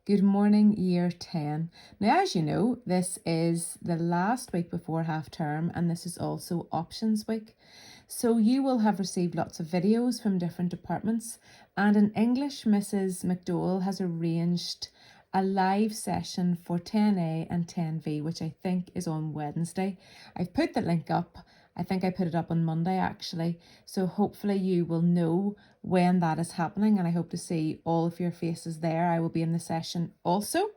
Good morning, year 10. Now, as you know, this is the last week before half term, and this is also options week. So you will have received lots of videos from different departments, and in English, Mrs. McDowell has arranged a live session for 10A and 10V, which I think is on Wednesday. I've put the link up. I think I put it up on Monday actually. So hopefully you will know when that is happening, and I hope to see all of your faces there. I will be in the session also.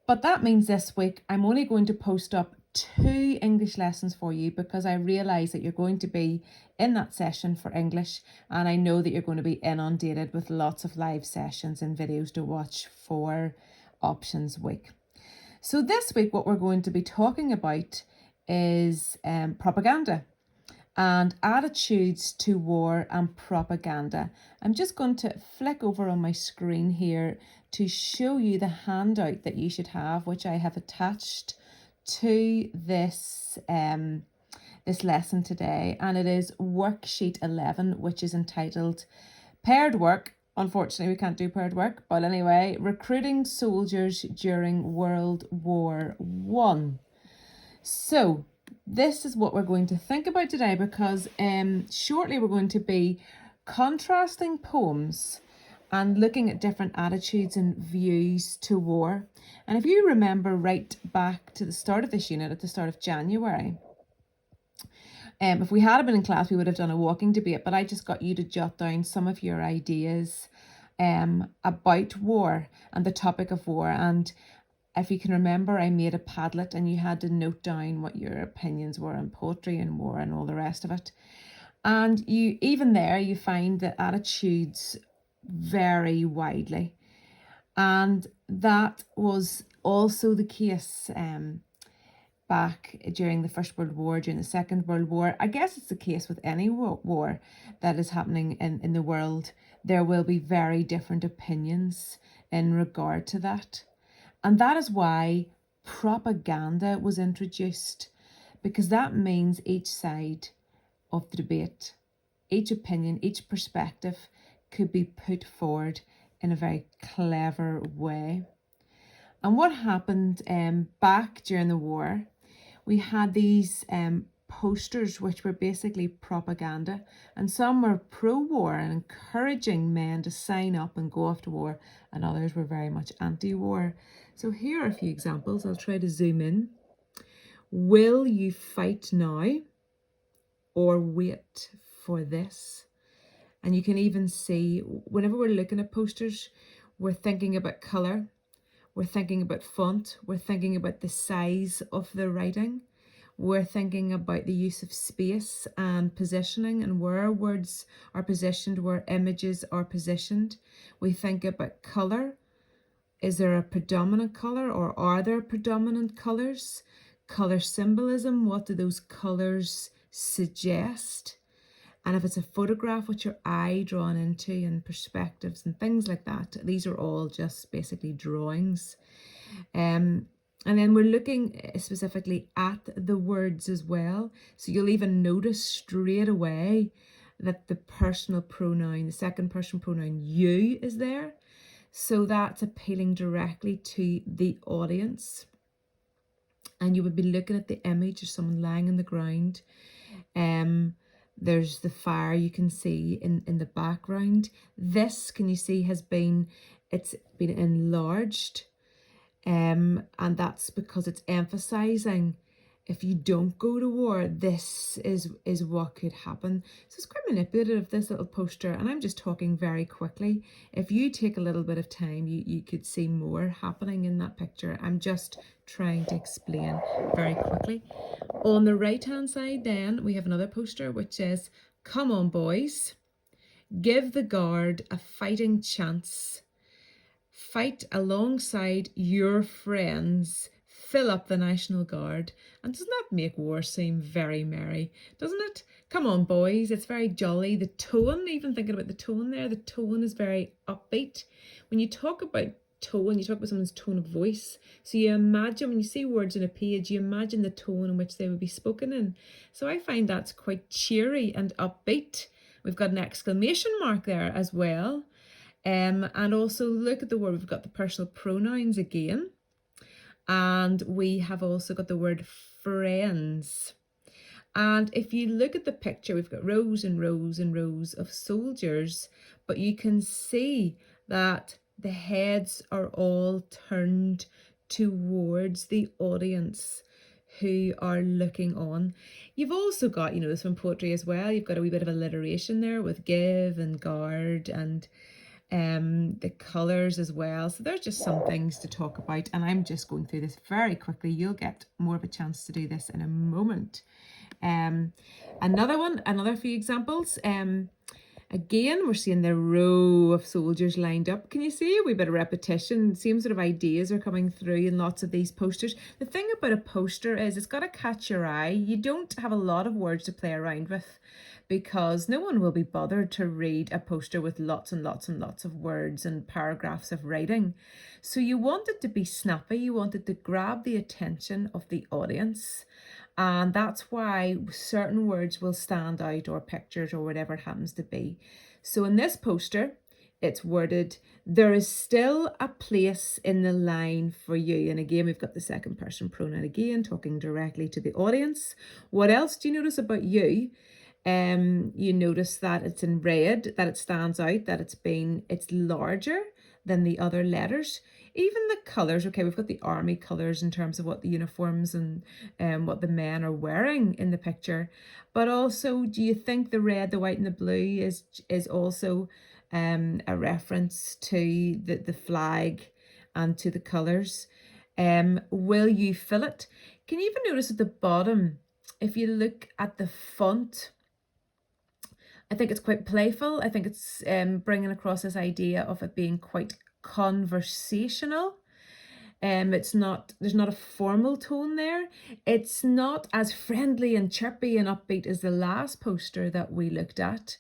But that means this week I'm only going to post up 2 English lessons for you because I realise that you're going to be in that session for English, and I know that you're going to be inundated with lots of live sessions and videos to watch for options week. So this week what we're going to be talking about is propaganda and attitudes to war and propaganda. I'm just going to flick over on my screen here to show you the handout that you should have, which I have attached to this this lesson today, and it is worksheet 11, which is entitled Paired Work. Unfortunately, we can't do paired work, but anyway, recruiting soldiers during World War One. So this is what we're going to think about today, because shortly we're going to be contrasting poems and looking at different attitudes and views to war. And if you remember right back to the start of this unit, at the start of January, if we had been in class, we would have done a walking debate, but I just got you to jot down some of your ideas about war and the topic of war. And if you can remember, I made a Padlet and you had to note down what your opinions were on poetry and war and all the rest of it. And you, even there, you find that attitudes vary widely. And that was also the case back during the First World War, during the Second World War. I guess it's the case with any war that is happening in the world. There will be very different opinions in regard to that. And that is why propaganda was introduced, because that means each side of the debate, each opinion, each perspective could be put forward in a very clever way. And what happened back during the war, we had these posters which were basically propaganda, and some were pro-war and encouraging men to sign up and go off to war, and others were very much anti-war. So here are a few examples. I'll try to zoom in. Will you fight now or wait for this? And you can even see, whenever we're looking at posters, we're thinking about colour, we're thinking about font, we're thinking about the size of the writing, we're thinking about the use of space and positioning and where words are positioned, where images are positioned. We think about colour. Is there a predominant colour, or are there predominant colours? Colour symbolism, what do those colours suggest? And if it's a photograph, what's your eye drawn into, and perspectives and things like that. These are all just basically drawings. And then we're looking specifically at the words as well. So you'll even notice straight away that the personal pronoun, the second person pronoun you, is there. So that's appealing directly to the audience. And you would be looking at the image of someone lying on the ground. There's the fire you can see in the background. This, can you see, it's been enlarged. And that's because it's emphasizing, if you don't go to war, this is what could happen. So it's quite manipulative, this little poster, and I'm just talking very quickly. If you take a little bit of time, you could see more happening in that picture. I'm just trying to explain very quickly. On the right hand side then, we have another poster which says, "Come on boys, give the Guard a fighting chance. Fight alongside your friends. Fill up the National Guard." And doesn't that make war seem very merry? Doesn't it? Come on, boys. It's very jolly. The tone, even thinking about the tone there, the tone is very upbeat. When you talk about tone, you talk about someone's tone of voice. So you imagine, when you see words on a page, you imagine the tone in which they would be spoken in. So I find that's quite cheery and upbeat. We've got an exclamation mark there as well. And also look at the word, we've got the personal pronouns again. And we have also got the word friends. And if you look at the picture, we've got rows and rows and rows of soldiers, but you can see that the heads are all turned towards the audience who are looking on. You've also got, this from poetry as well, you've got a wee bit of alliteration there with give and guard and the colours as well. So there's just some things to talk about, and I'm just going through this very quickly. You'll get more of a chance to do this in a moment. Another few examples. Again, we're seeing the row of soldiers lined up. Can you see a wee bit of repetition? Same sort of ideas are coming through in lots of these posters. The thing about a poster is it's got to catch your eye. You don't have a lot of words to play around with because no one will be bothered to read a poster with lots and lots and lots of words and paragraphs of writing. So you want it to be snappy. You want it to grab the attention of the audience. And that's why certain words will stand out, or pictures, or whatever it happens to be. So in this poster, it's worded, there is still a place in the line for you. And again, we've got the second person pronoun again, talking directly to the audience. What else do you notice about you? You notice that it's in red, that it stands out, that it's larger than the other letters. Even the colours, okay, we've got the army colours in terms of what the uniforms and what the men are wearing in the picture. But also, do you think the red, the white and the blue is also a reference to the flag and to the colours? Will you fill it? Can you even notice at the bottom, if you look at the font, I think it's quite playful. I think it's bringing across this idea of it being quite conversational. There's not a formal tone there. It's not as friendly and chirpy and upbeat as the last poster that we looked at.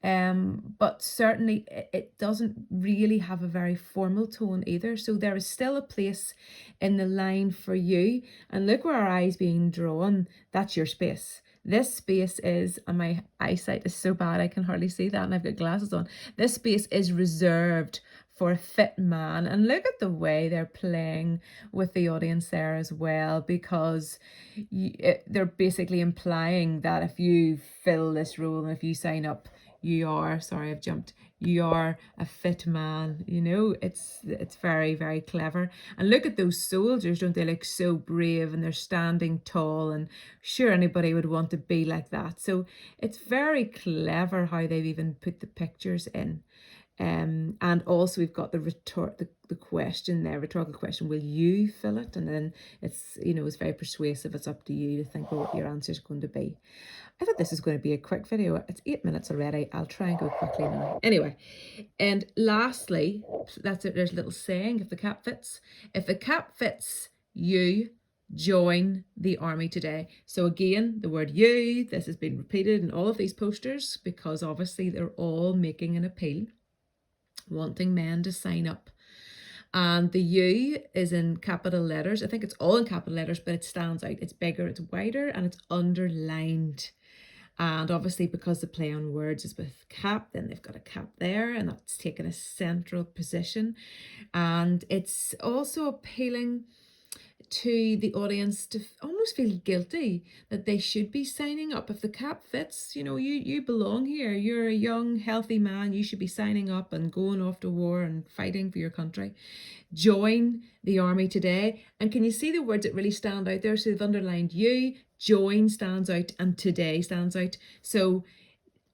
But certainly it doesn't really have a very formal tone either. So there is still a place in the line for you. And look where our eye's being drawn. That's your space. This space is, and my eyesight is so bad I can hardly see that, and I've got glasses on. This space is reserved for a fit man. And look at the way they're playing with the audience there as well, because they're basically implying that if you fill this role and if you sign up, you are, sorry, I've jumped, you are a fit man. It's very, very clever. And look at those soldiers, don't they look so brave, and they're standing tall, and sure, anybody would want to be like that. So it's very clever how they've even put the pictures in. And also we've got the question there, rhetorical question, will you fill it? And then it's, it's very persuasive. It's up to you to think about what your answer is going to be. I thought this was going to be a quick video. It's 8 minutes already. I'll try and go quickly now. Anyway, and lastly, that's it. There's a little saying, if the cap fits. If the cap fits you, join the army today. So again, the word you, this has been repeated in all of these posters because obviously they're all making an appeal, wanting men to sign up. And the U is in capital letters. I think it's all in capital letters, but it stands out. It's bigger, it's wider, and it's underlined. And obviously because the play on words is with cap, then they've got a cap there, and that's taken a central position. And it's also appealing to the audience to almost feel guilty that they should be signing up. If the cap fits, you belong here. You're a young, healthy man. You should be signing up and going off to war and fighting for your country. Join the army today. And can you see the words that really stand out there? So they've underlined you, join stands out, and today stands out. So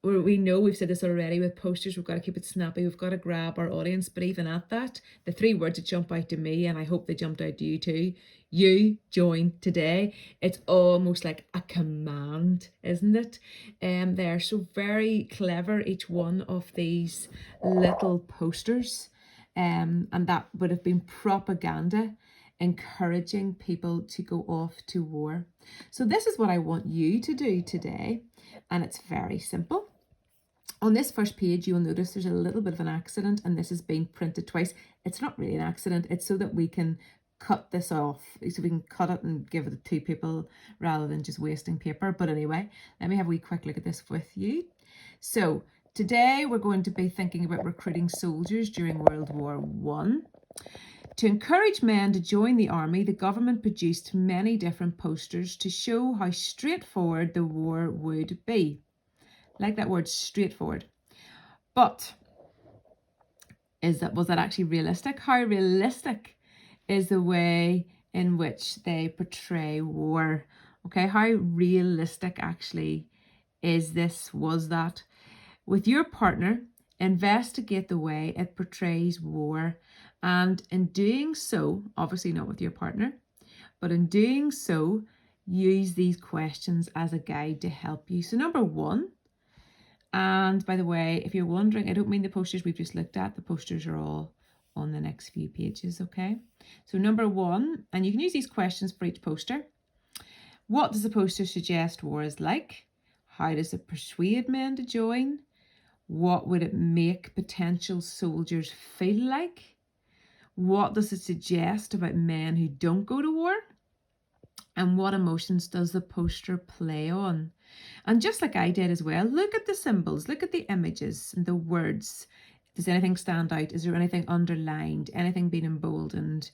we know, we've said this already with posters, we've got to keep it snappy, we've got to grab our audience. But even at that, the three words that jump out to me, and I hope they jumped out to you too, you join today. It's almost like a command, isn't it? They're so very clever, each one of these little posters. And that would have been propaganda encouraging people to go off to war. So this is what I want you to do today, and it's very simple. On this first page, you'll notice there's a little bit of an accident, and this has been printed twice. It's not really an accident, it's so that we can cut this off, so we can cut it and give it to people rather than just wasting paper. But anyway, let me have a wee quick look at this with you. So Today, we're going to be thinking about recruiting soldiers during World War I. To encourage men to join the army, the government produced many different posters to show how straightforward the war would be. Like that word, straightforward. But was that actually realistic? How realistic is the way in which they portray war? Okay, how realistic actually was that? With your partner, investigate the way it portrays war, and in doing so, obviously not with your partner, but in doing so, use these questions as a guide to help you. So number one, and by the way, if you're wondering, I don't mean the posters we've just looked at. The posters are all on the next few pages, okay? So number one, and you can use these questions for each poster. What does the poster suggest war is like? How does it persuade men to join? What would it make potential soldiers feel like? What does it suggest about men who don't go to war? And what emotions does the poster play on? And just like I did as well, look at the symbols, look at the images and the words. Does anything stand out? Is there anything underlined? Anything being emboldened?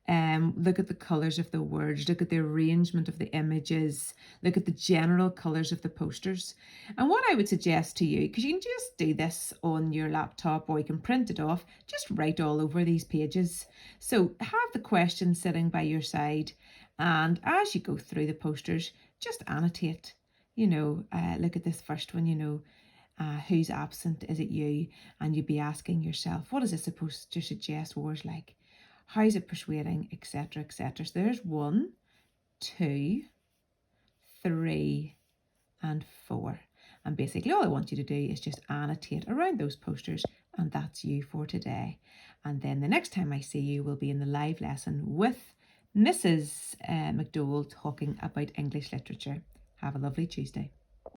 Look at the colours of the words. Look at the arrangement of the images. Look at the general colours of the posters. And what I would suggest to you, because you can just do this on your laptop or you can print it off, just write all over these pages. So have the question sitting by your side, and as you go through the posters, just annotate. Look at this first one, who's absent? Is it you? And you'd be asking yourself, what is it supposed to suggest war's like? How is it persuading, etc., etc. So there's 1, 2, 3, and 4. And basically all I want you to do is just annotate around those posters, and that's you for today. And then the next time I see you will be in the live lesson with Mrs. McDowell talking about English literature. Have a lovely Tuesday.